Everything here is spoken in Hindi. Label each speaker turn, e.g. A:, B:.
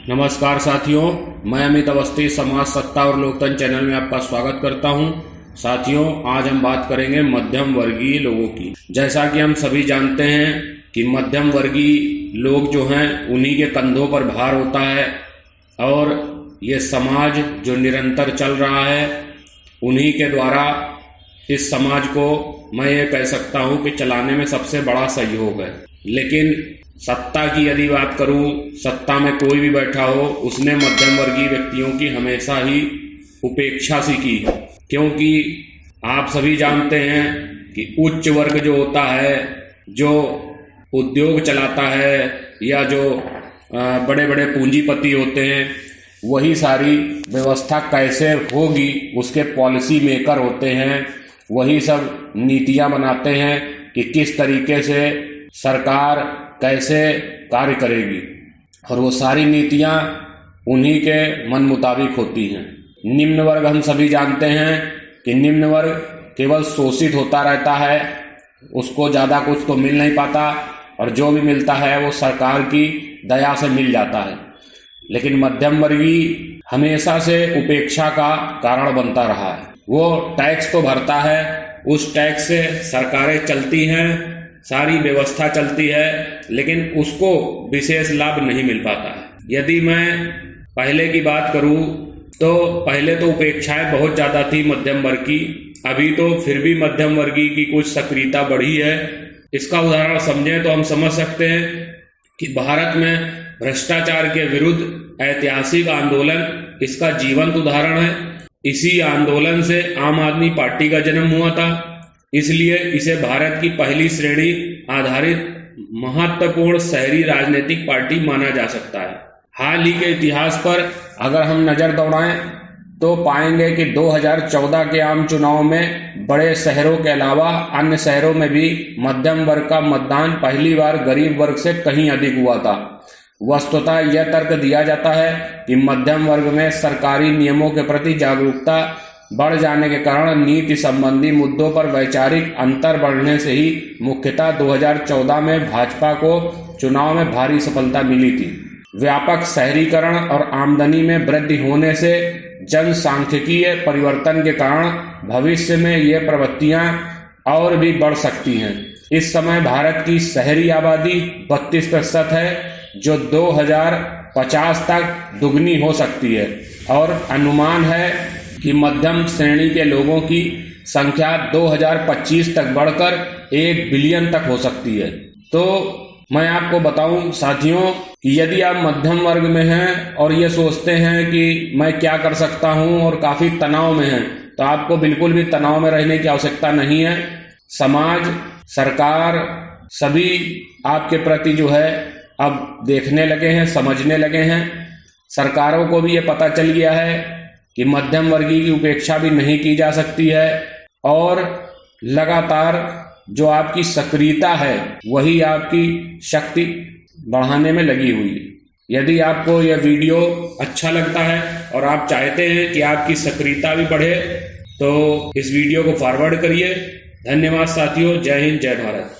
A: नमस्कार साथियों, मैं अमित अवस्थी समाज सत्ता और लोकतंत्र चैनल में आपका स्वागत करता हूं। साथियों, आज हम बात करेंगे मध्यम वर्गीय लोगों की। जैसा कि हम सभी जानते हैं कि मध्यम वर्गीय लोग जो हैं उन्हीं के कंधों पर भार होता है और ये समाज जो निरंतर चल रहा है उन्हीं के द्वारा इस समाज को मैं ये कह सकता हूँ कि चलाने में सबसे बड़ा सहयोग है। लेकिन सत्ता की यदि बात करूं, सत्ता में कोई भी बैठा हो उसने मध्यम वर्गीय व्यक्तियों की हमेशा ही उपेक्षा सी की, क्योंकि आप सभी जानते हैं कि उच्च वर्ग जो होता है, जो उद्योग चलाता है या जो बड़े बड़े पूंजीपति होते हैं, वही सारी व्यवस्था कैसे होगी उसके पॉलिसी मेकर होते हैं। वही सब नीतियां बनाते हैं कि किस तरीके से सरकार कैसे कार्य करेगी, और वो सारी नीतियां उन्हीं के मन मुताबिक होती हैं। निम्न वर्ग हम सभी जानते हैं कि निम्न वर्ग केवल शोषित होता रहता है, उसको ज़्यादा कुछ तो मिल नहीं पाता और जो भी मिलता है वो सरकार की दया से मिल जाता है। लेकिन मध्यम वर्गीय हमेशा से उपेक्षा का कारण बनता रहा है। वो टैक्स तो भरता है, उस टैक्स से सरकारें चलती हैं, सारी व्यवस्था चलती है, लेकिन उसको विशेष लाभ नहीं मिल पाता है। यदि मैं पहले की बात करूं तो पहले तो उपेक्षाएं बहुत ज़्यादा थी मध्यम वर्ग की। अभी तो फिर भी मध्यम वर्गीय की कुछ सक्रियता बढ़ी है। इसका उदाहरण समझें तो हम समझ सकते हैं कि भारत में भ्रष्टाचार के विरुद्ध ऐतिहासिक आंदोलन इसका जीवंत उदाहरण है। इसी आंदोलन से आम आदमी पार्टी का जन्म हुआ था, इसलिए इसे भारत की पहली श्रेणी आधारित महत्वपूर्ण शहरी राजनीतिक पार्टी माना जा सकता है। हाल ही के इतिहास पर अगर हम नजर दौड़ाएं तो पाएंगे कि 2014 के आम चुनाव में बड़े शहरों के अलावा अन्य शहरों में भी मध्यम वर्ग का मतदान पहली बार गरीब वर्ग से कहीं अधिक हुआ था। वस्तुतः यह तर्क दिया जाता है कि मध्यम वर्ग में सरकारी नियमों के प्रति जागरूकता बढ़ जाने के कारण नीति संबंधी मुद्दों पर वैचारिक अंतर बढ़ने से ही मुख्यतः 2014 में भाजपा को चुनाव में भारी सफलता मिली थी। व्यापक शहरीकरण और आमदनी में वृद्धि होने से जनसांख्यिकीय परिवर्तन के कारण भविष्य में ये प्रवृत्तियां और भी बढ़ सकती हैं। इस समय भारत की शहरी आबादी 32% है, जो 2050 तक दुगनी हो सकती है, और अनुमान है कि मध्यम श्रेणी के लोगों की संख्या 2025 तक बढ़कर 1 बिलियन तक हो सकती है। तो मैं आपको बताऊं साथियों कि यदि आप मध्यम वर्ग में हैं और ये सोचते हैं कि मैं क्या कर सकता हूं और काफी तनाव में हैं, तो आपको बिल्कुल भी तनाव में रहने की आवश्यकता नहीं है। समाज, सरकार सभी आपके प्रति जो है अब देखने लगे हैं, समझने लगे हैं। सरकारों को भी ये पता चल गया है कि मध्यम वर्गीय की उपेक्षा भी नहीं की जा सकती है, और लगातार जो आपकी सक्रियता है वही आपकी शक्ति बढ़ाने में लगी हुई है। यदि आपको यह वीडियो अच्छा लगता है और आप चाहते हैं कि आपकी सक्रियता भी बढ़े तो इस वीडियो को फॉरवर्ड करिए। धन्यवाद साथियों। जय हिंद, जय भारत।